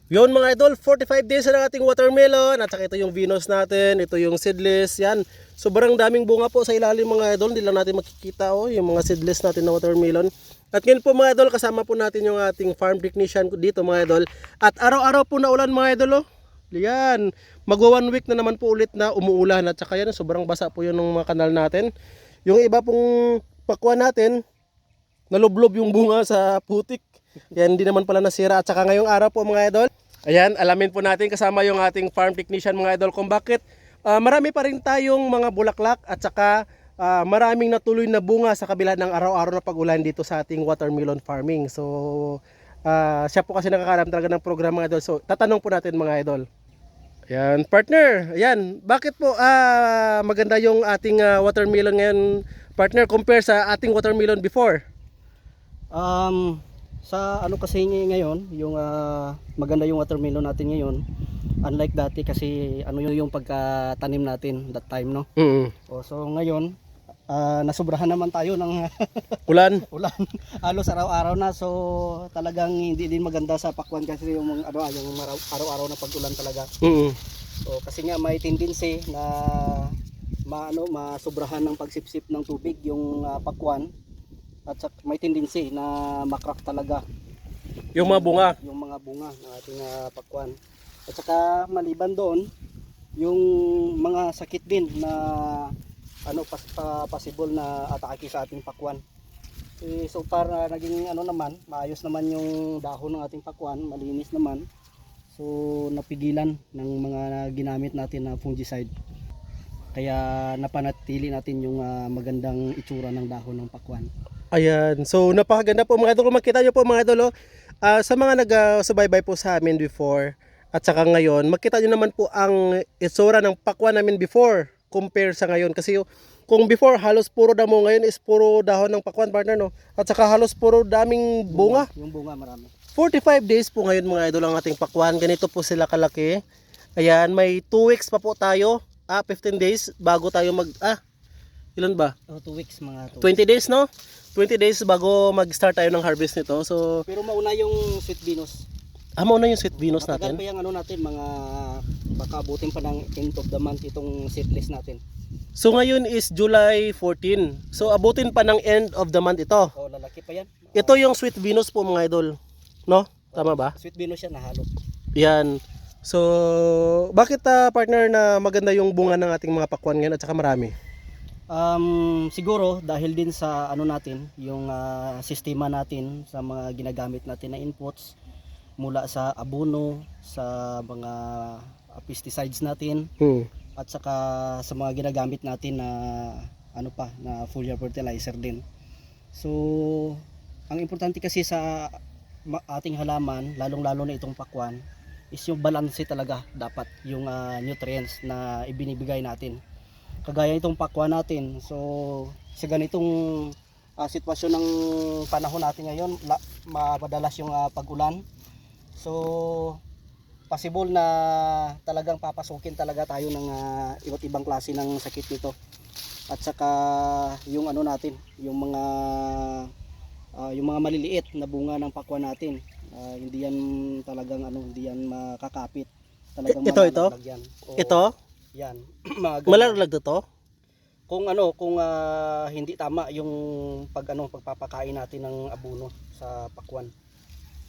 Yun mga idol, 45 days na ng ating watermelon at saka ito yung Venus natin, ito yung seedless, yan. Sobrang daming bunga po sa ilalim mga idol, hindi lang natin makikita yung mga seedless natin na watermelon. At ngayon po mga idol, kasama po natin yung ating farm technician dito mga idol. At araw-araw po na ulan mga idol Yan, magwa 1 week na naman po ulit na umuulan at saka yan, sobrang basa po yun ng mga kanal natin. Yung iba pong pakwan natin, nalublob yung bunga sa putik. Yan, hindi naman pala nasira. At saka ngayong araw po mga idol, ayan, alamin po natin kasama yung ating farm technician mga idol kung bakit marami pa rin tayong mga bulaklak at saka maraming natuloy na bunga sa kabila ng araw-araw na pag-ulan dito sa ating watermelon farming. So, siya po kasi nakakalam talaga ng program mga idol. So, tatanong po natin mga idol. Ayan, partner, ayan, bakit po maganda yung ating watermelon ngayon, partner, compare sa ating watermelon before? Sa ano kasi ngayon, yung maganda yung watermelon natin ngayon. Unlike dati kasi ano yung pagkatanim natin that time, no? So ngayon, nasubrahan naman tayo ng Ulan. ulan. Halos araw-araw na. So talagang hindi din maganda sa pakwan kasi yung yung araw-araw na pag-ulan talaga. So kasi nga may tendency na masubrahan ng pagsipsip ng tubig yung pakwan. At may tendency na makrack talaga Yung mga bunga. yung mga bunga ng ating pakwan. At saka maliban doon, yung mga sakit din na possible na atake sa ating pakwan. So para naging naman, maayos naman yung dahon ng ating pakwan, malinis naman. So napigilan ng mga ginamit natin na fungicide. Kaya napanatili natin yung magandang itsura ng dahon ng pakwan. Ayan, so napakaganda po mga idol. Kung makita nyo po mga idol, sa mga nag-subaybay po sa amin before at saka ngayon, makita nyo naman po ang itsura ng pakwan namin before compare sa ngayon. Kasi kung before halos puro damo, ngayon is puro dahon ng pakwan partner, no? At saka halos puro daming bunga. Yung bunga marami. 45 days po ngayon mga idol ang ating pakwan. Ganito po sila kalaki. Ayan, may 2 weeks pa po tayo. 15 days bago tayo ilan ba? 2 weeks mga 20 days, no? 20 days bago mag-start tayo ng harvest nito. So, pero mauna yung sweet Venus. mauna yung sweet Venus Matagal natin. pa yung natin, mga baka abutin pa ng end of the month itong seedless natin. So, ngayon is July 14. So, abutin pa ng end of the month ito. O lalaki pa yan. Ito yung sweet Venus po mga idol. No? Tama ba? Sweet Venus yan nahalo. Yan. So, bakit partner na maganda yung bunga ng ating mga pakwan ngayon at saka marami? Siguro dahil din sa natin, yung sistema natin sa mga ginagamit natin na inputs mula sa abono, sa mga pesticides natin, at saka sa mga ginagamit natin na na foliar fertilizer din. So, ang importante kasi sa ating halaman, lalong-lalo na itong pakwan, is yung balanse talaga dapat yung nutrients na ibinibigay natin. Kagaya itong pakwan natin. So sa ganitong sitwasyon ng panahon natin ngayon, madalas yung pag-ulan. So possible na talagang papasukin talaga tayo ng iba't ibang klase ng sakit nito. At saka yung natin, yung mga maliliit na bunga ng pakwan natin, hindi yan talagang hindi yan makakapit. Talagang Ito. yan. Ito? Yan. Malalaglag to? Kung hindi tama yung pagpapakain natin ng abono sa pakwan.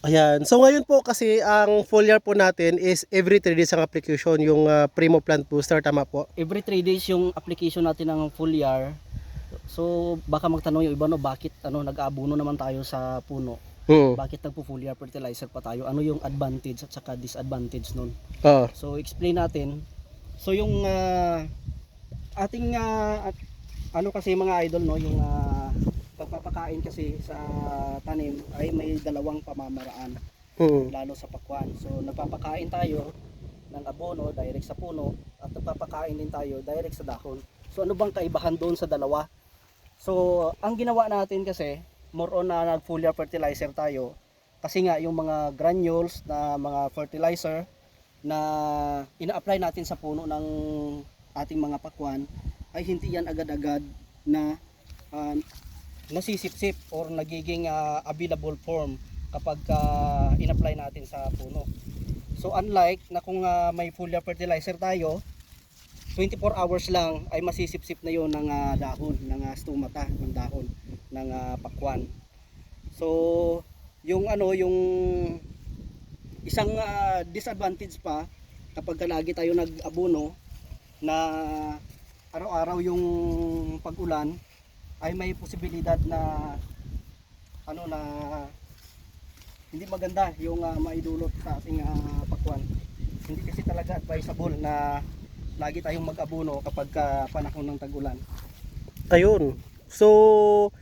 Ayan. So ngayon po kasi ang foliar po natin is every 3 days ang application, yung Primo Plant Booster, tama po? Every 3 days yung application natin ng foliar. So baka magtanong yung iba, bakit nag-aabono naman tayo sa puno? Bakit nagpo-foliar fertilizer pa tayo? Ano yung advantage at saka disadvantage nun? So explain natin. So yung ating kasi mga idol, yung pagpapakain kasi sa tanim ay may dalawang pamamaraan, lalo sa pakwan. So nagpapakain tayo ng abono direct sa puno at nagpapakain din tayo direct sa dahon. So ano bang kaibahan doon sa dalawa? So ang ginawa natin kasi more on na nag-foliar fertilizer tayo kasi nga yung mga granules na mga fertilizer na ina-apply natin sa puno ng ating mga pakwan ay hindi yan agad-agad na nasisipsip or nagiging available form kapag in-apply natin sa puno. So unlike na kung may foliar fertilizer tayo, 24 hours lang ay masisipsip na yon ng dahon, ng stomata ng dahon ng pakwan. So yung yung isang disadvantage pa kapag lagi tayo nag-abono na araw-araw yung pag-ulan, ay may posibilidad na na hindi maganda yung maidulot sa ating pakwan. Hindi kasi talaga advisable na lagi tayong mag-abono kapag panahon ng tag-ulan. Ayun. So,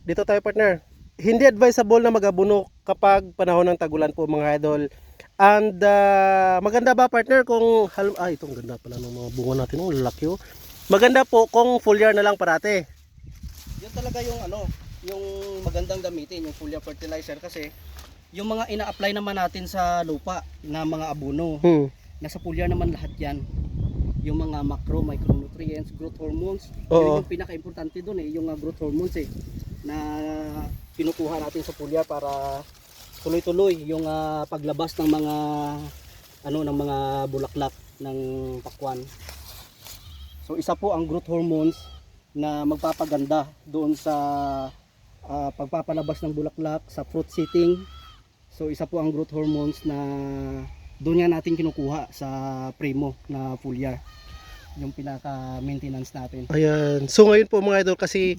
dito tayo partner. Hindi advisable na mag-abono kapag panahon ng tag-ulan po mga idol. And maganda ba partner kung itong ganda pala ng mga bunga natin, oh, lalaki oh. Maganda po kung foliar na lang parate. Yun talaga yung yung magandang gamitin, yung foliar fertilizer, kasi yung mga ina-apply naman natin sa lupa na mga abono, nasa foliar naman lahat yan. Yung mga macro, micronutrients, growth hormones, yun yung pinaka-importante doon yung growth hormones na kinukuha natin sa foliar para tuloy-tuloy yung paglabas ng mga ng mga bulaklak ng pakwan. So isa po ang growth hormones na magpapaganda doon sa pagpapalabas ng bulaklak, sa fruit setting. So isa po ang growth hormones na doon nga natin kinukuha sa primo na foliar, yung pinaka maintenance natin. Ayan. So ngayon po mga idol, kasi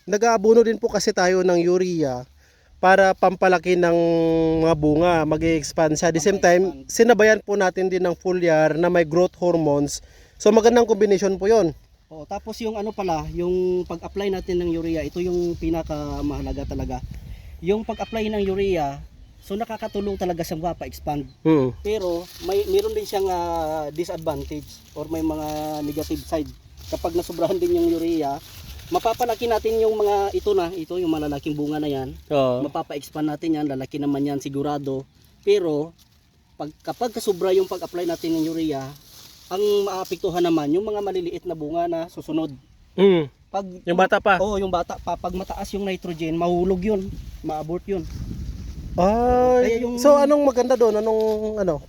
nag-aabono din po kasi tayo ng urea para pampalaki ng mga bunga, mag-expand siya. At the same time, sinabayan po natin din ng foliar na may growth hormones. So magandang combination po 'yon. Oo, tapos yung yung pag-apply natin ng urea, ito yung pinaka mahalaga talaga. Yung pag-apply ng urea, so nakakatulong talaga siyang mapa-expand. Pero meron din siyang disadvantage or may mga negative side. Kapag nasobrahan din yung urea, mapapalaki natin yung mga ito yung malalaking bunga na yan. Mapapa-expand natin yan, lalaki naman yan sigurado. Pero kapag sobra yung pag-apply natin ng urea, ang maapektuhan naman yung mga maliliit na bunga na susunod. Pag yung bata pa. yung bata pa, pag mataas yung nitrogen, mahulog yun, ma-abort yun. Ay, so anong maganda doon?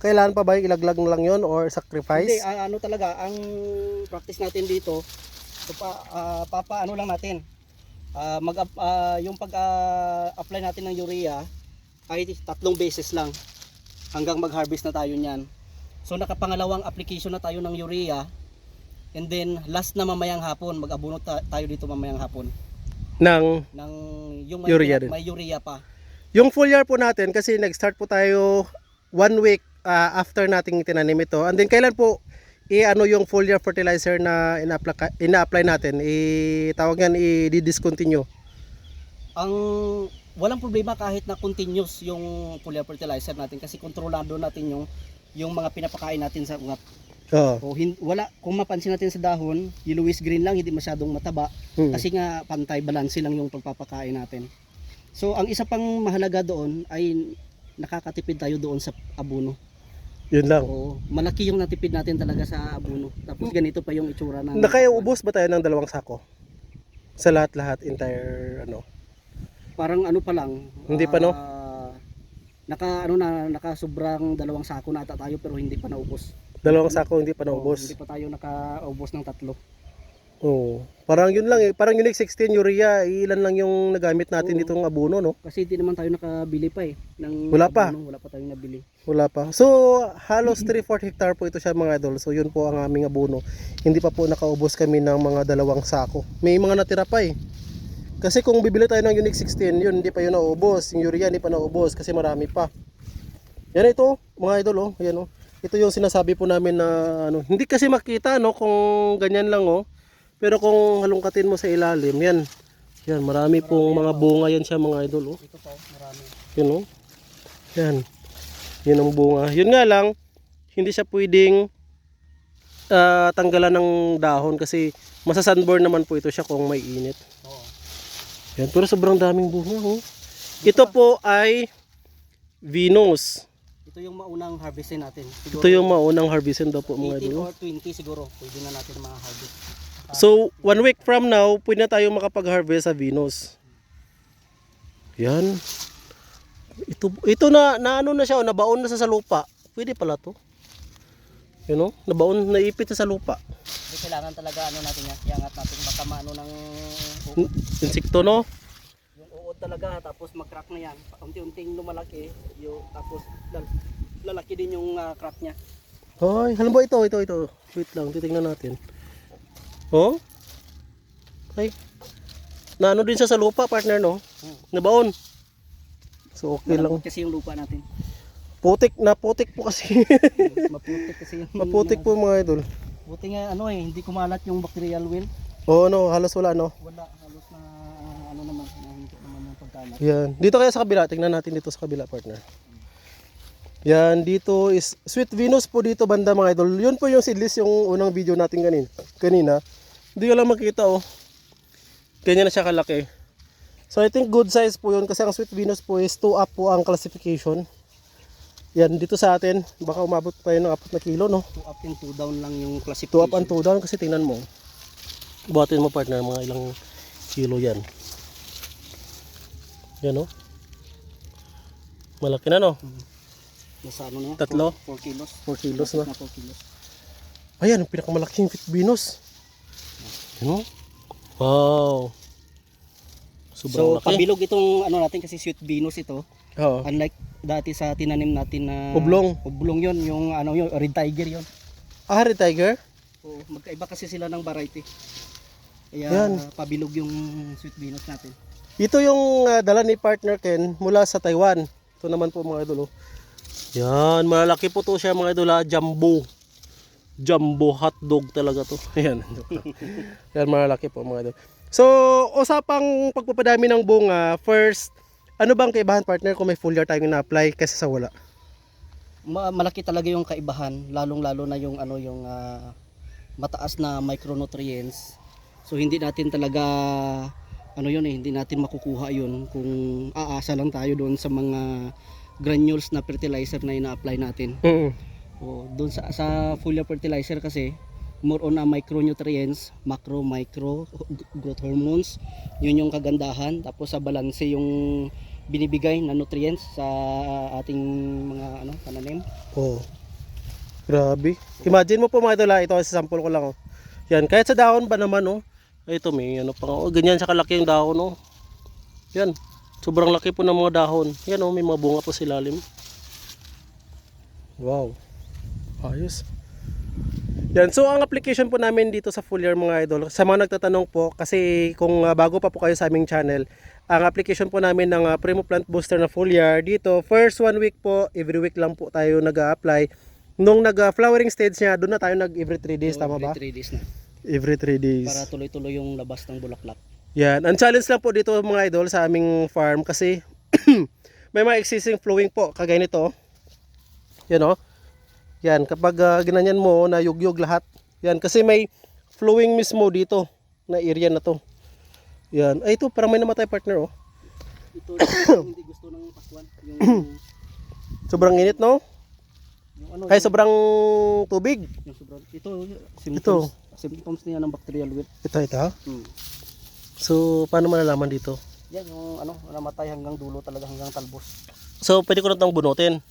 Kailangan pa ba ilaglag na lang 'yon or sacrifice? Hindi, talaga ang practice natin dito. So lang natin. Yung pag-apply natin ng urea ay 3 beses lang hanggang mag-harvest na tayo niyan. So nakapangalawang application na tayo ng urea, and then last na mamayang hapon, mag-abono tayo dito mamayang hapon. Ng yung urea din. May urea pa. Yung foliar po natin, kasi nag-start po tayo 1 week after nating tinanim ito. And then kailan po yung foliar fertilizer na ina-apply natin, tawag yan, i-discontinue? Ang walang problema kahit na continuous yung foliar fertilizer natin, kasi kontrolado natin yung mga pinapakain natin sa ugat. Wala, kung mapansin natin sa dahon, yellowish green lang, hindi masyadong mataba, kasi nga pantay balance lang yung pagpapakain natin. So ang isa pang mahalaga doon ay nakakatipid tayo doon sa abono. Yun lang. Malaki yung natipid natin talaga sa abono. Tapos ganito pa yung itsura ng Nakaiubos ba tayo ng 2 sako? Sa lahat-lahat, entire Parang pa lang. Hindi pa no? Naka sobrang 2 sako na ata tayo, pero hindi pa naubos. 2 sako hindi pa naubos. Hindi pa tayo nakaubos ng 3. Parang yun lang parang Unique 16 urea, ilan lang yung nagamit natin ditong abono, no? Kasi hindi naman tayo nakabili pa ng Wala pa. Wala pa tayong nabili. Wala pa. So halos 3/4 hectare po ito siya mga idol. So yun po ang aming abono. Hindi pa po nakaubos kami ng mga 2 sako. May mga natira pa Kasi kung bibili tayo ng Unique 16, yun hindi pa yun naubos. Yung urea hindi pa naubos kasi marami pa. Yan ito, mga idol, Ayan, Ito yung sinasabi po namin na hindi kasi makita kung ganyan lang Pero kung halungkatin mo sa ilalim, yan marami pong mga bunga yan siya mga idol. Ito po, marami. Yun Yan. Yan ang bunga. Yun nga lang, hindi siya pwedeng tanggalan ng dahon kasi masa-sunburn naman po ito siya kung may init. Yan, pero sobrang daming bunga. Ito po ay Venus. Ito yung maunang harvestin natin. Ito yung maunang harvestin daw po mga 18 idol. or 20 siguro, pwede na natin ma-harvest. So, 1 week from now, pwede na tayo makapag-harvest sa Venus. Yan. Ito na ano na siya, nabaon na sa lupa. Pwede pala to. You know, nabaon, naipit na sa lupa. Hindi kailangan talaga ano natin yan, iangat natin baka maano ng Insekto, no? yung uod talaga, tapos mag-crack na yan. Unti-unting lumalaki, tapos lalaki din yung crack niya. Hoy, halimbawa ito. Wait lang, titingnan natin. Oh? Ay. Naano din siya sa lupa, partner, no? Nabaon. So, okay lang. Malambot kasi yung lupa natin. Putik po kasi. Maputik kasi yung Maputik po mga idol. buti nga hindi kumalat yung bacterial wilt. Oo, no, halos wala, no? Wala, halos na ano naman, nahinto naman yung pagkalat. Yan. Dito kaya sa kabila, tingnan natin dito sa kabila, partner. Yan, dito is Sweet Venus po dito banda mga idol. Yun po yung seedless yung unang video natin kanina. Hindi ko lang makita, oh. Ganyan na siya kalaki. So I think good size po yun kasi ang Sweet Venus po is 2 up po ang classification. Yan, dito sa atin, baka umabot pa yun ng 4 na kilo, no? 2 up and 2 down lang yung 2 classification. up and 2 down kasi tingnan mo. Buhatin mo partner, mga ilang kilo yan. Yan, no? Malaki na, no? Nasa ano na? Tatlo? 4 kilos. 4 kilos na. 4 kilos. Ayan, ang pinakamalaking Sweet Venus. Yan, no? Wow. Sobrang So, laki. pabilog itong ano natin kasi Sweet Venus ito. Oo. Unlike dati sa tinanim natin na Oblong. Oblong yun, yung ano yun, Red Tiger yun. Ah, Red Tiger? So, magkaiba kasi sila ng variety. Kaya Yan. pabilog yung Sweet Venus natin. Ito yung dala ni partner Ken mula sa Taiwan. Ito naman po mga idol. Oh. Yan, malaki po to siya mga idol. Jumbo. Jumbo hotdog talaga to. Ayan. Yan, malaki po mga idol. So, usapang pagpapadami ng bunga, first, ano bang kaibahan partner kung may foliar tayong na-apply kasi sa wala? Malaki talaga yung kaibahan, lalong-lalo na yung ano yung mataas na micronutrients. So hindi natin talaga hindi natin makukuha yun kung aasa lang tayo doon sa mga granules na fertilizer na ina-apply natin. O doon sa foliar fertilizer kasi more on micronutrients, micro growth hormones. Yun yung kagandahan, tapos sa balanse yung binibigay na nutrients sa ating mga pananim. Oh. Grabe. Imagine mo po mga idol, ito sa sample ko lang, oh. Yan, kahit sa dahon ba naman, oh. Ito may ano pa, oh, ganyan siya kalaki yung dahon, oh. Yan. Sobrang laki po ng mga dahon. Yan, oh, may mga bunga po sa ilalim. Wow. Ayos. Yan, so ang application po namin dito sa foliar mga idol, sa mga nagtatanong po, kasi kung bago pa po kayo sa aming channel, ang application po namin ng Primo Plant Booster na foliar dito, first 1 week po, every week lang po tayo nag-a-apply. Nung nag-flowering stage niya, doon na tayo nag-every 3 days, So, tama ba? every 3 days na. Every 3 days. Para tuloy-tuloy yung labas ng bulaklak. Yan, ang challenge lang po dito mga idol sa aming farm kasi may mga existing flowing po, kagaya nito. Yan, oh. Yan, kapag ginanyan mo, nayugyog lahat. Yan, kasi may flowing mismo dito na area na to. Yan, ay ito, parang may namatay partner, oh. Ito yung hindi gusto ng pakwan. Yung Sobrang init, no? Ay, sobrang tubig. Yung sobrang, symptoms niya ng bacterial wilt. Ito. So, paano malalaman dito? Yan yung namatay hanggang dulo talaga, hanggang talbos. So, pwede ko na itong bunutin.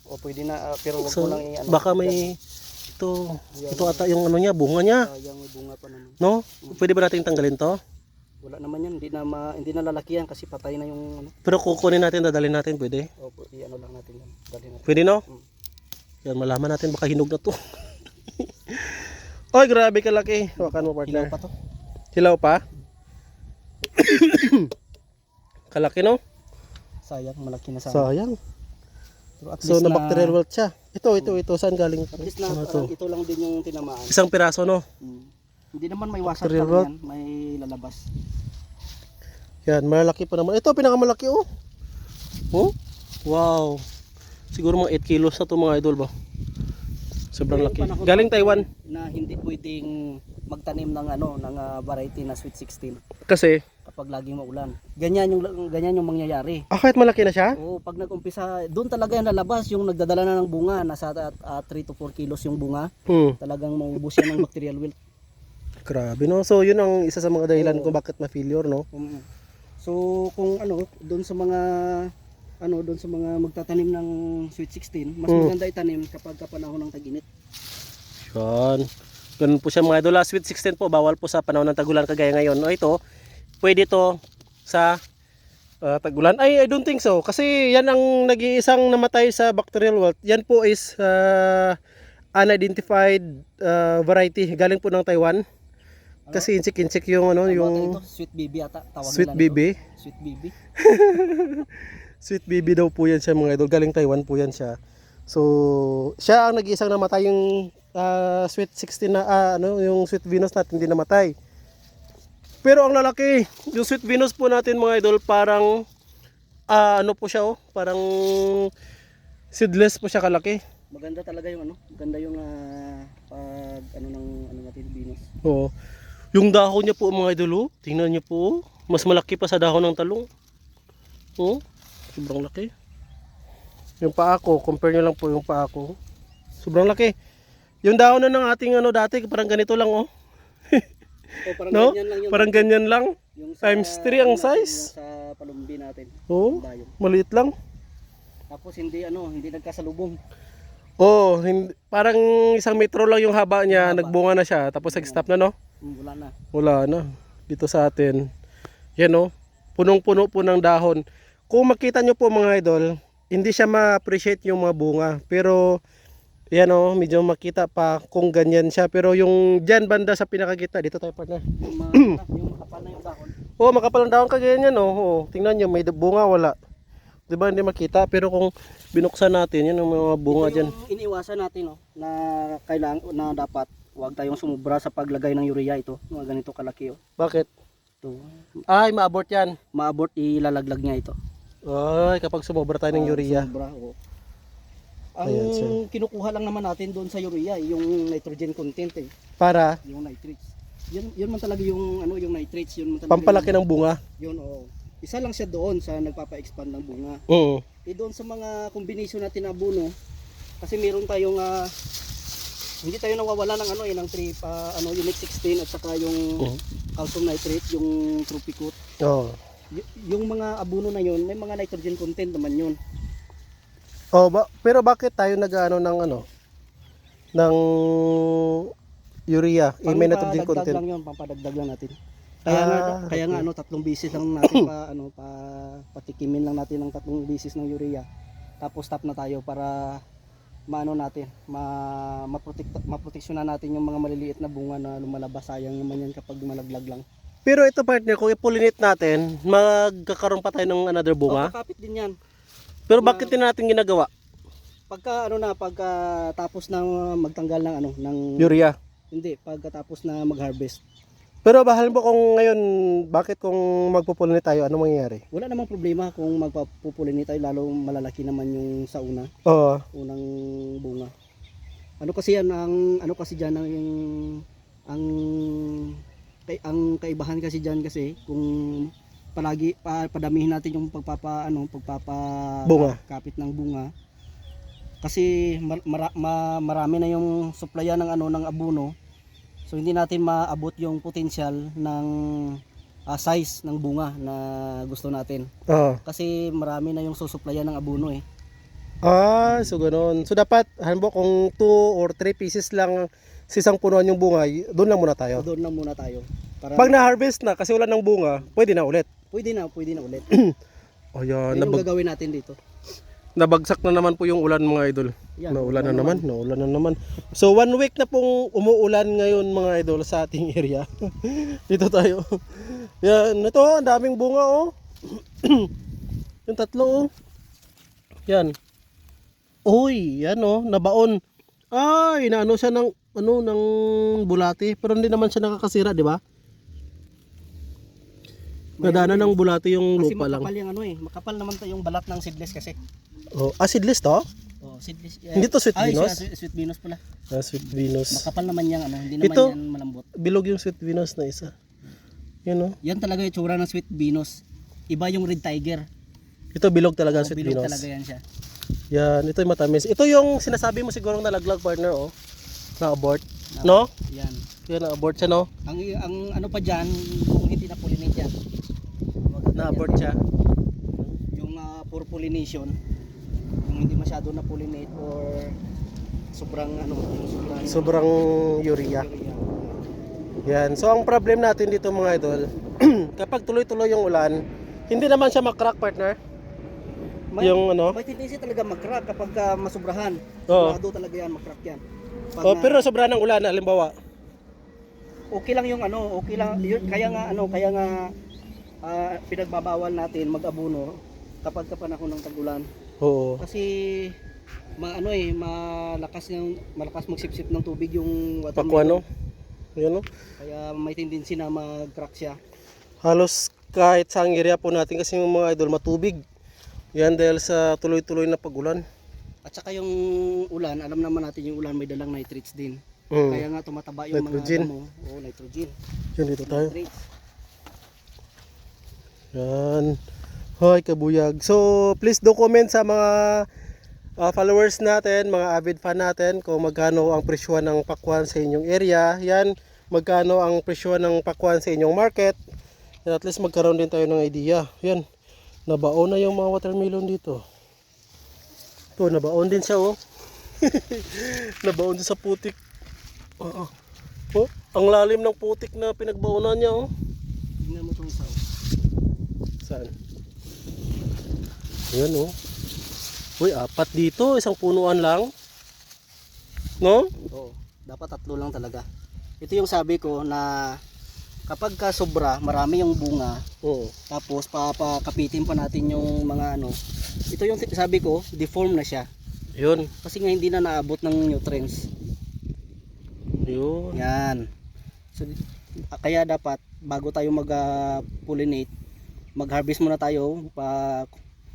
O pwede na, pero wag So, mo lang baka may ito ata yung ano niya, bunga niya. Sayang, may bunga pa naman. No? Pwede ba natin tanggalin to? Wala naman yan, hindi na lalaki yan kasi patay na yung Pero kukunin natin, dadalhin natin, pwede? O lang natin yan. Dali natin. Pwede, no? Yan, malaman natin, baka hinog na to. Oy, grabe kalaki. Hawakan mo, partner. Hilaw pa to. Hilaw pa? Kalaki, no? Sayang, malaki na sana. Sayang. Pero at So, least na bacterial wilt siya. Ito. Saan galing? At least na Ano parang to? ito lang din yung tinamaan. Isang piraso, no? Hindi naman may wasak Bacterial pa rin yan, may lalabas. Yan, malaki pa naman. Ito, pinakamalaki, oh. Oh? Wow. Siguro mga 8 kilos na to mga idol ba? Sobrang laki. Galing Taiwan. Na hindi pwedeng magtanim ng variety na Sweet 16 Kasi, kapag laging maulan. Ganyan yung mangyayari. kahit malaki na siya? Oo, pag nag-umpisa, doon talaga yung lalabas, yung nagdadala na ng bunga, nasa 3 to 4 kilos yung bunga, talagang maubos yan ng bacterial wilt. Grabe, no? So, yun ang isa sa mga dahilan kung bakit ma-failure, no? So, kung doon sa mga ano doon sa mga magtatanim ng Sweet 16, mas maganda itanim kapag panahon ng tag-init. Yan. Ganun po siya mga idol. Sweet 16 po, bawal po sa panahon ng tagulan kagaya ngayon. O ito, pwede to sa tagulan. Ay, I don't think so. Kasi yan ang nag-iisang namatay sa bacterial wilt. Yan po is unidentified variety. Galing po ng Taiwan. Kasi insik-insik yung ano, yung Ito, Sweet BB ata tawag Sweet nila BB. nito. Sweet BB. Sweet BB daw po yan siya mga idol. Galing Taiwan po yan siya. So, siya ang nag-iisang namatay. Yung Sweet 16 na ano, yung Sweet Venus natin hindi namatay. Pero ang lalaki, yung Sweet Venus po natin mga idol, parang ano po siya oh, parang seedless po siya kalaki. Maganda talaga yung ano, maganda yung pag ano ng ano natin Venus. Oo. Yung dahon niya po mga idol, oh, tingnan niyo po, oh, mas malaki pa sa dahon ng talong. Oh, sobrang laki. Yung paa ko, compare niyo lang po yung paa ko. Sobrang laki. Yung dahon na ng ating ano dati, parang ganito lang oh. O parang No? ganyan lang yung Parang ganyan lang. yung Times 3 ang ano natin, size. yung sa palumbi natin. Oh, Dayo. maliit lang. Tapos hindi nagkasalubong. Oh, parang 1 metro lang yung haba niya, Haba. nagbunga na siya, tapos nag-stop na no? Wala na. Wala na. Dito sa atin. Yan oh, punong-puno po ng dahon. Kung makita nyo po mga idol, hindi siya ma-appreciate yung mga bunga. Pero, yan oh, medyo makita pa kung ganyan siya. Pero yung dyan banda sa pinakagitna, dito tayo partner. Yung makapal na yung dahon. Oh, makapal ang dahon kagaya yan oh. Oh, tingnan nyo, may bunga, wala. Diba hindi makita? Pero kung binuksan natin, yan ang mga bunga Ito dyan. yung iniiwasan natin na kailangan na dapat huwag tayong sumubra sa paglagay ng urea ito. Mga ganito kalaki oh. Bakit? Ito. Ay, maabort yan. Maabot ilalaglag niya ito. Ay, kapag sumobra tayo ng urea. Sobra, oh. Ang Ayan siya. kinukuha lang naman natin doon sa urea, yung nitrogen content Para yung nitrates. Yun man talaga yung ano, yung nitrates, yun man talaga. pampalaki ng bunga. Yun oh. Isa lang siya doon sa nagpapa-expand ng bunga. Oo. Doon sa mga combination natin na abono, kasi meron tayong hindi tayo nawawala ng ano ng unique 16 at saka yung calcium nitrate, yung Tropicot. Oo. Yung mga abono na yun, may mga nitrogen content naman yun. Oh, pero bakit tayo nag-ano ng urea? May nitrogen Pampadagdag content. lang yun, pampadagdag lang natin. Kaya nga 3 beses lang natin patikimin lang natin ng 3 beses ng urea. Tapos stop na tayo para maproteksyonan natin yung mga maliliit na bunga na lumalabas. Sayang naman yan kapag malaglag lang. Pero ito partner, kung i-pollinate natin, magkakaroon pa tayo ng another bunga. Kakapit din yan. Pero bakit din natin ginagawa? Pagka tapos na magtanggal ng Urea. hindi, pagkatapos na mag-harvest. Pero bahal mo kung ngayon, bakit kung magpo-pollinate tayo, ano mangyayari? Wala namang problema kung magpapupulinit tayo, lalo malalaki naman yung sa Oo. unang bunga. Ano kasi yan, ang diyan ang kaibahan kasi diyan kasi kung palagi padamihin natin yung Bunga. kapit ng bunga. Kasi marami na yung supplyan ng abono. So hindi natin maabot yung potential ng size ng bunga na gusto natin. Oo. Kasi marami na yung susupplyan ng abono eh. Ah, so ganoon. So dapat, halimbawa kung 2 or 3 pieces lang sa isang punuan yung bunga, doon lang muna tayo. Doon na muna tayo. Para Pag na-harvest na kasi wala ng bunga, pwede na ulit. pwede na ulit. Ayan, Ano yung gagawin natin dito? nabagsak na naman po yung ulan mga idol. Yan, Naulan na naman. So 1 week na pong umuulan ngayon mga idol sa ating area. Dito tayo. Yan, ito ang daming bunga oh. Yung 3 oh. Yan. Uy, yan oh, nabaon. Ay, inaano siya ng ng bulati, pero hindi naman siya nakakasira, di ba? Nadana ng bulati yung Kasi lupa lang. makapal yung makapal naman yung balat ng seedless kasi. Oh, seedless to? Oh, seedless. Hindi to Sweet Venus? Sweet Venus pala. Sweet Venus. Makapal naman yung hindi naman Ito? yan malambot. Bilog yung Sweet Venus na isa. Yan oh. Yan talaga yung tsura ng Sweet Venus. Iba yung Red Tiger. Ito bilog talaga ang Sweet Bilog Venus. talaga yan siya. Yan, ito yung matamis. Ito yung sinasabi mo sigurong nalaglag partner oh. Na-abort. No? Yan. Yan, na-abort siya no? Ang ano pa diyan kung hindi na pollinate yan. Na-abort siya. Yung pollination, yung hindi masyado na pollinate or sobrang ano, yung Sobrang urea. urea. Yan. So ang problem natin dito mga idol, kapag tuloy-tuloy yung ulan, hindi naman siya makrack, partner. Yung ano? May tendency talaga mag-crack kapag masubrahan. Oo. Sigurado talaga yan, mag-crack yan. Pag Oh, pero sobra ng ulan, halimbawa. okay lang yung ano, okay lang. Kaya nga pinagbabawal natin mag-abono kapag panahon ng tag-ulan. Oo. Kasi malakas magsipsip ng tubig yung Pakuano. watermelon. Yan o. Kaya may tendency na mag-crack siya. Halos kahit sa area po natin kasi yung mga idol matubig. Yan dahil sa tuloy-tuloy na pagulan. At saka yung ulan, alam naman natin yung ulan may dalang nitrates din. Mm. Kaya nga tumataba yung Nitrogen. mga damo. Oo, nitrogen. Yan dito tayo. Nitrates. Yan. Hoy kabuyag. So please do comment sa mga followers natin, mga avid fan natin kung magkano ang presyo ng pakwan sa inyong area. Yan, magkano ang presyo ng pakwan sa inyong market. Yan, at least magkaroon din tayo ng idea. Yan, nabaon na yung mga watermelon dito. Ito, nabaon din siya oh. Nabaon din sa putik. Oh, ang lalim ng putik na pinagbaonan niya oh. Tingnan mo itong isa. Saan? Ayan oh. Uy, 4 dito, isang punuan lang. No? Oo, dapat 3 lang talaga. Ito yung sabi ko na kapag ka sobra, marami yung bunga, Oo. tapos papakapitin pa natin yung mga ano. Ito yung sabi ko, deform na siya. Yun. Kasi nga hindi na naabot ng nutrients. Yun. Yan. So, kaya dapat bago tayo mag-pollinate, mag-harvest muna tayo.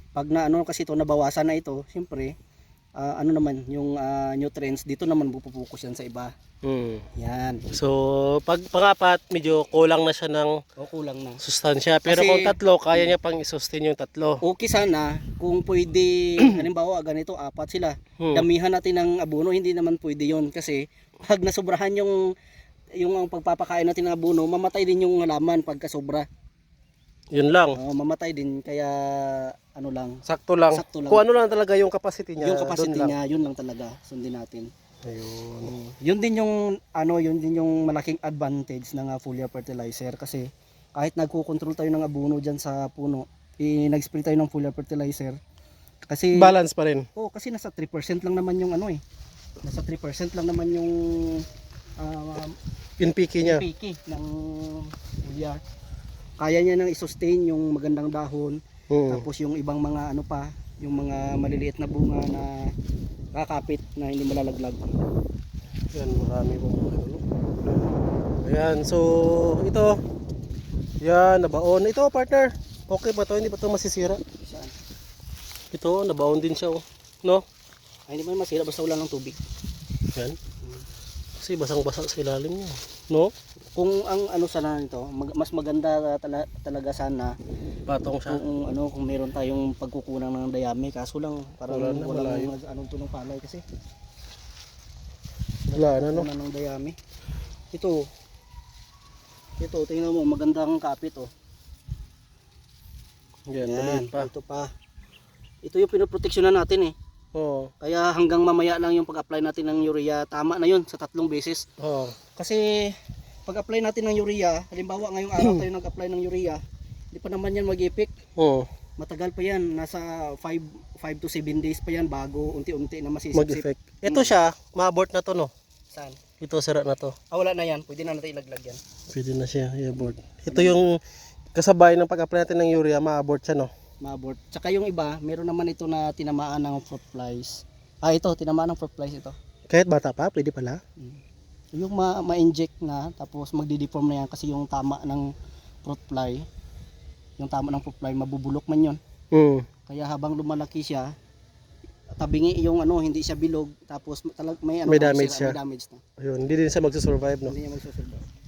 Pag na ano kasi ito nabawasan na ito, siyempre ano naman yung nutrients dito naman pupukus yan sa iba. Yan. So, pag pangapat, medyo kulang na siya ng O kulang na. sustansya. Pero Kasi- kung 3, kaya niya pang i-sustain yung 3. Okay sana kung pwede, halimbawa ganito 4 sila. Damihan natin ng abono, hindi naman pwede yon kasi pag nasobrahan yung ang pagpapakain natin ng abono, mamatay din yung halaman pagka sobra. Yun lang. Mamatay din kaya ano lang, Sakto lang. Sakto lang. Kung ano lang talaga yung capacity niya. yung capacity doon lang. niya, yun lang talaga sundin natin. Ayun. Yun din yung malaking advantage ng foliar fertilizer kasi kahit nagko-control tayo ng abono diyan sa puno, nag-spray tayo ng foliar fertilizer kasi Balance pa rin. kasi nasa 3% lang naman yung nasa 3% lang naman yung NPK niya. piki ng foliar. Kaya niya nang i-sustain yung magandang dahon, tapos yung ibang mga yung mga maliliit na bunga na kakapit na hindi malalaglag. Yan, marami pong ano. Ayan, so ito. Yan, nabaon. Ito, partner. Okay ba to? Hindi ba to masisira? Saan? Ito, nabaon din siya, oh. No? Ay, hindi man masira basta wala ng tubig. Yan. Kasi basang-basa sa ilalim niya. No? Kung ang sana nito, mas maganda talaga sana Patong siya. kung meron tayong pagkukunan ng dayami, kaso lang parang Wala na, malayo. anong tunong palay kasi. Wala na, no? Ano ng dayami. Ito, tingnan mo, magandang kapit oh. Yan, Yan, maliit pa. ito pa. Ito yung pinoproteksyonan natin eh. Oo. Kaya hanggang mamaya lang yung pag-apply natin ng urea, tama na yun sa 3 beses. Oo. Kasi pag-apply natin ng urea, halimbawa ngayong araw tayo nag-apply ng urea, hindi pa naman yan mag-epic. Oo. Matagal pa yan, nasa 5 to 7 days pa yan bago unti-unti na masisipsip. Mag-effect. Ito siya, ma-abort na to, no? Saan? Ito, sira na to. Wala na yan, pwede na natin ilaglag yan. Pwede na siya, i-abort. Ito yung kasabay ng pag-apply natin ng urea, ma-abort siya, no? Ma-abort. Tsaka yung iba, meron naman ito na tinamaan ng fruit flies. Ito, tinamaan ng fruit flies ito. Kahit bata pa, pwede pala. Yung ma-inject na, tapos magdi-deform na yan kasi yung tama ng fruit fly, mabubulok man yun. Kaya habang lumalaki siya, tabingi yung hindi siya bilog, tapos may May damage siya. may damage na. Ayun, hindi din siya magsusurvive, no? Hindi niya magsusurvive.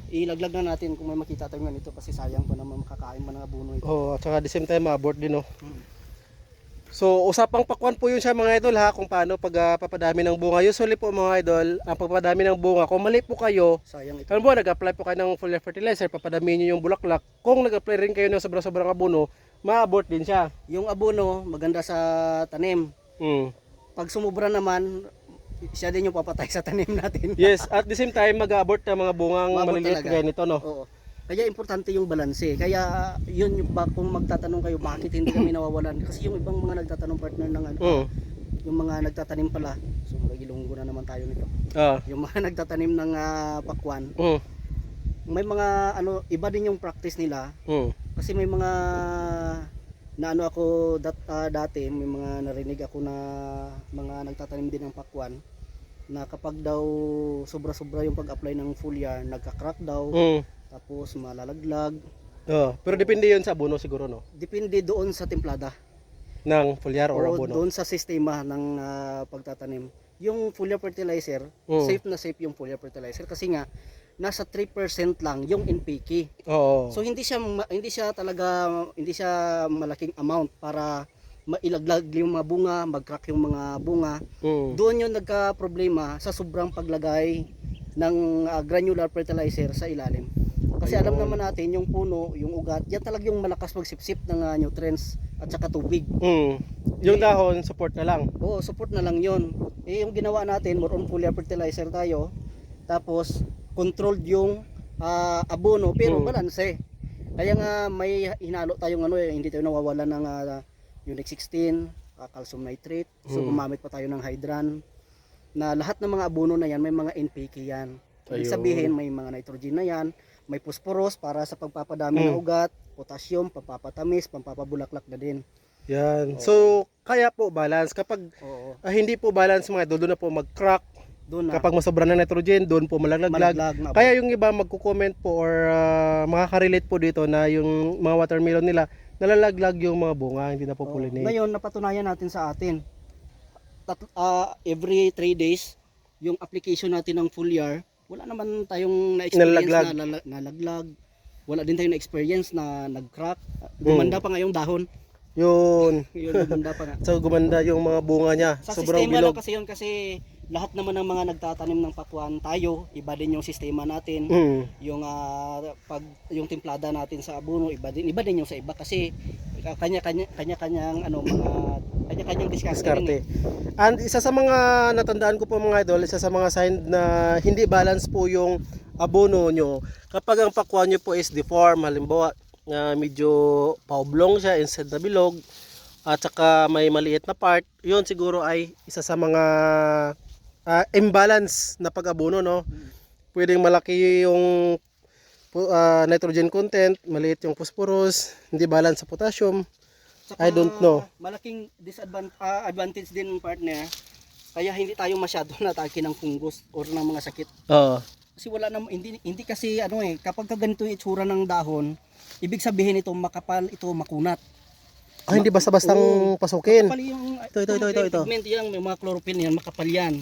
Ilaglag na natin kung may makita tayo ganito kasi sayang pa naman makakain man ng abono ito. Oo, at saka the same time, ma-abort din, no? Hmm. So, usapang pakwan po yun siya mga idol ha, kung paano pagpapadami ng bunga. Usually po mga idol, ang pagpapadami ng bunga, kung mali po kayo, Sayang ito. kung nag-apply po kayo ng foliar fertilizer, papadami nyo yung bulaklak. Kung nag-apply rin kayo ng sobrang-sobrang abono, maabot din siya. Yung abono maganda sa tanim. Mm. Pag sumubra naman, siya din yung papatay sa tanim natin. Yes, at the same time mag-abort ng mga bungang Maabot maliliit talaga. kagaya nito, no? Oo. Kaya importante yung balanse. Kaya yun yung kung magtatanong kayo bakit hindi kami nawawalan. Kasi yung ibang mga nagtatanong partner ng ano, Mm. yung mga nagtatanim pala. So magilunggo na naman tayo nito. Ah. Yung mga nagtatanim ng pakwan, Mm. may mga ano, iba din yung practice nila. Mm. Kasi may mga na ano ako dati, may mga narinig ako na mga nagtatanim din ng pakwan na kapag daw sobra-sobra yung pag-apply ng foliar, nagka-crack daw, Mm. tapos malalaglag. Oh, pero depende 'yun sa abono siguro, no? Depende doon sa templada Ng foliar or o abono. doon sa sistema ng pagtatanim. Yung foliar fertilizer, Mm. safe na safe yung foliar fertilizer kasi nga nasa 3% lang yung NPK. Oo. So hindi siya malaking amount para mailaglag yung mga bunga, mag-crack yung mga bunga. Mm. Doon yung nagka-problema sa sobrang paglagay ng granular fertilizer sa ilalim. Kasi alam naman natin yung puno, yung ugat, yan talaga yung malakas magsipsip ng nutrients at saka tubig. Mm. Yung dahon support na lang. Oo, support na lang yon. Yung ginawa natin, more on foliar fertilizer tayo. Tapos controlled yung abono pero balanse. Kaya nga may hinalo tayong hindi tayo nawawalan ng Unic 16, calcium nitrate. So gumamit pa tayo ng hydran. Na lahat ng mga abono na yan may mga NPK yan. Ibig sabihin may mga nitrogen na yan, may phosphorus para sa pagpapadami ng ugat, potassium, pampapatamis, pampapabulaklak na din. Yan. So, kaya po balance. Kapag Oo. hindi po balance mga idol, doon na po mag-crack. Doon na. Kapag masobra ng nitrogen, doon po malalaglag. Malaglag na. Kaya yung iba magko-comment po or makaka-relate po dito na yung mga watermelon nila, nalalaglag yung mga bunga, hindi na po pollinate. Ngayon, napatunayan natin sa atin. Every 3 days, yung application natin ng foliar, wala naman tayong na-experience na nalaglag. Wala din tayong na-experience na nag-crack. Gumanda pa nga yung dahon. Yun. Yun, gumanda pa nga. So, gumanda yung mga bunga niya. Sa Sobrang sistema lang bilog. kasi yun kasi lahat naman ng mga nagtatanim ng pakwan tayo, iba din yung sistema natin. Mm. Yung yung templada natin sa abono, iba din yung sa iba kasi kanya-kanyang kanya-kanyang Diskarte. And isa sa mga natandaan ko po mga idol, isa sa mga sign na hindi balance po yung abono nyo, kapag ang pakwan nyo po is deform, halimbawa medyo paublong siya instead na bilog, at saka may maliit na part, yun siguro ay isa sa mga imbalance na pag-abono, no? Pwedeng malaki yung nitrogen content, maliit yung phosphorus, hindi balance sa potassium. Saka, I don't know. Malaking advantage din partner. Kaya hindi tayo masyado natake ng fungus or ng mga sakit. Oo. Kasi wala na hindi kasi kapag ganito yung itsura ng dahon, ibig sabihin ito makapal, ito makunat. Hindi basta-bastang pasukin. Makapal yung Ito. pigment yan, may mga chlorophyll yan, makapal yan.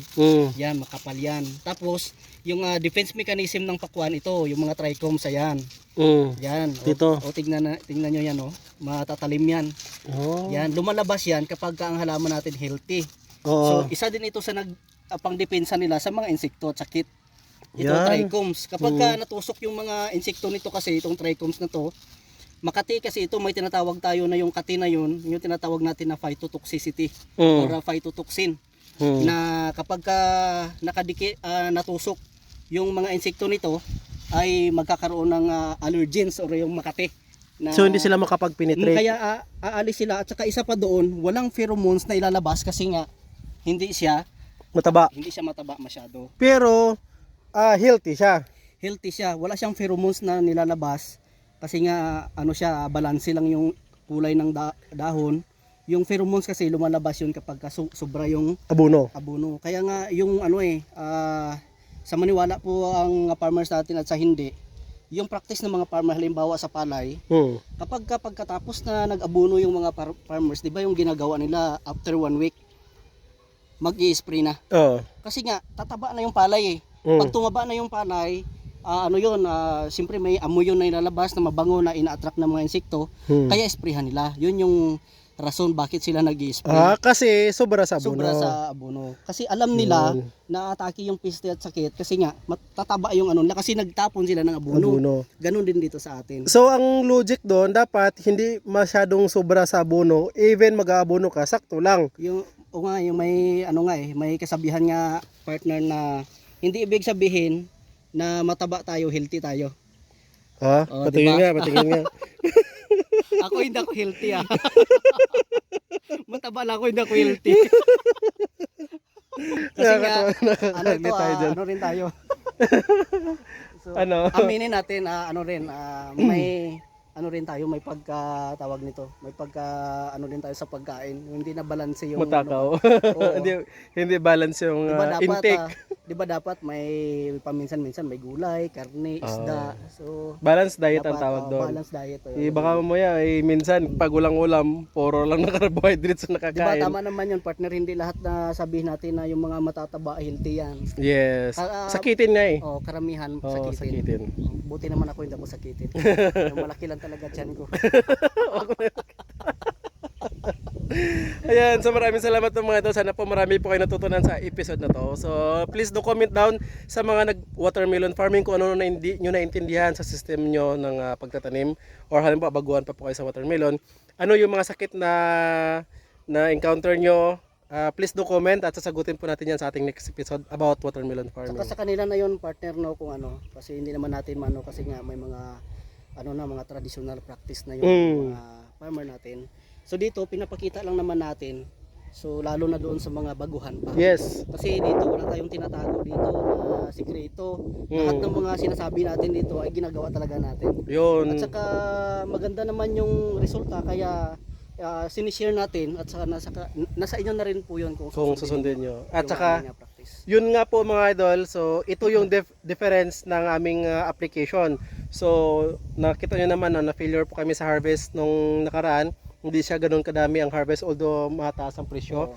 Yan, makapal yan. Tapos, yung defense mechanism ng pakwan ito, yung mga trichomes ayan. Yan. Dito. Tingnan nyo yan, matatalim yan. Yan, lumalabas yan kapag ang halaman natin healthy. So, isa din ito sa pangdepensa nila sa mga insekto at sakit. Itong trichomes. Kapag natusok yung mga insekto nito kasi, itong trichomes na to, Makati kasi ito may tinatawag tayo na yung kati na yun, yung tinatawag natin na phytotoxicity or phytotoxin. Na kapag natusok yung mga insekto nito ay magkakaroon ng allergens or yung makati. So hindi sila makapag-penetrate. Kaya aalis sila at saka isa pa doon, walang pheromones na ilalabas kasi nga hindi siya mataba masyado. Pero healthy siya. Healthy siya, wala siyang pheromones na nilalabas. Kasi nga siya, balanse lang yung kulay ng dahon. Yung pheromones kasi lumalabas yun kapag sobra yung abono. Kaya nga yung sa maniwala po ang farmers natin at sa hindi, yung practice ng mga farmer halimbawa sa palay, kapag pagkatapos na nag-abono yung mga farmers, 'di ba yung ginagawa nila after 1 week mag-i-spray na. Kasi nga tataba na yung palay Pag tumaba na yung palay, siyempre may amoy yun na ilalabas na mabango na ina-attract ng mga insekto, kaya sprayhan nila. Yun yung rason bakit sila nag-i-spray. Kasi sobra sa abono. Sobra sa abono. Kasi alam nila Yun. na atake yung peste at sakit kasi nga matataba yung ano nila kasi nagtapon sila ng abono. Abono. Ganon din dito sa atin. So ang logic doon, dapat hindi masyadong sobra sa abono, even mag-aabono ka, sakto lang. Yung o nga yung may ano nga may kasabihan nga partner na hindi ibig sabihin na mataba tayo, healthy tayo. Patingin diba? nga, patingin nga. Ako hindi ako healthy Mataba lang ako, hindi ako healthy. Kasi nga ano rin tayo. So, aminin natin may ano rin tayo, may pagka tawag nito, may pagka ano din tayo sa pagkain, hindi na balanse yung Matakaw. hindi balance yung intake. 'Di ba dapat may paminsan-minsan may gulay, karne, isda. So balance diet dapat, ang tawag doon. Balance diet. Baka mamaya minsan pag ulam-ulam, puro lang na carbohydrates ang nakakain. 'Di ba tama naman 'yun, partner, hindi lahat na sabihin natin na yung mga matataba healthy yan. Yes. Sakitin nga Karamihan sakitin. sakitin. Buti naman ako hindi ako sakitin. Malaki lang talaga tiyan ko. Ayan, so maraming salamat po mga ito. Sana po marami po kayo natutunan sa episode na to. So please do comment down sa mga nag-watermelon farming kung ano na hindi nyo naintindihan sa system nyo ng pagtatanim, or halimbawa baguhan pa po kayo sa watermelon. Ano yung mga sakit na encounter nyo? Please do comment at sasagutin po natin yan sa ating next episode about watermelon farming. Saka sa kanila na yon, partner, no, kung ano, kasi hindi naman natin kasi nga may mga mga traditional practice na yung mga farmer natin. So dito pinapakita lang naman natin. So lalo na doon sa mga baguhan pa. Yes. Kasi dito wala tayong tinatago dito na sikreto. Lahat ng mga sinasabi natin dito ay ginagawa talaga natin. Yun. At saka maganda naman yung resulta, kaya sinishare natin at saka nasa inyo na rin po yun kung susundin nyo. At yung saka aming practice. yun nga po mga idol, so ito yung difference ng aming application. So nakita nyo naman na failure po kami sa harvest nung nakaraan. Hindi siya ganoon kadami ang harvest, although mataas ang presyo.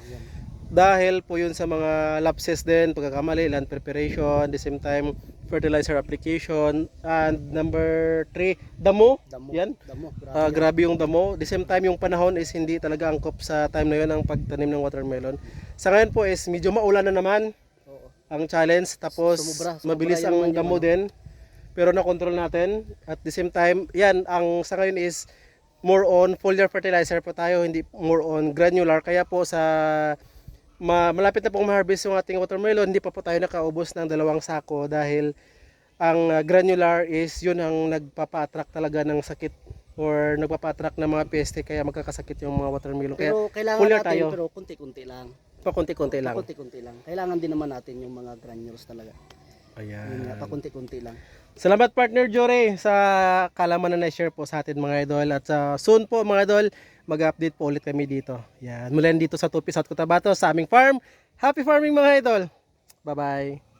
Dahil po yun sa mga lapses din, pagkakamali, land preparation, the same time fertilizer application, and number 3, damo. Yan. Grabe yung damo. The same time yung panahon is hindi talaga angkop sa time na yun ang pagtanim ng watermelon. Sa ngayon po is medyo maulan na naman ang challenge, tapos Sumubra mabilis ang damo din. Pero na-control natin. At the same time, yan, ang sa ngayon is more on foliar fertilizer po tayo, hindi more on granular. Kaya po sa malapit na pong ma-harvest yung ating watermelon, hindi pa po tayo nakaubos ng 2 sako dahil ang granular is yun ang nagpapa-attract talaga ng sakit or nagpapa-attract ng mga peste, kaya magkakasakit yung mga watermelon. Pero kaya kailangan natin, tayo. pero konti-konti lang. Pakunti-kunti lang. Pakunti-kunti lang. Kailangan din naman natin yung mga granules talaga. Ayan. Yun nga, pakunti-kunti lang. Salamat partner Jory sa kalaman na na-share po sa atin mga idol. At soon po mga idol, mag-update po ulit kami dito. Yan, mula dito sa Tupi, South Cotabato sa aming farm. Happy farming mga idol. Bye-bye.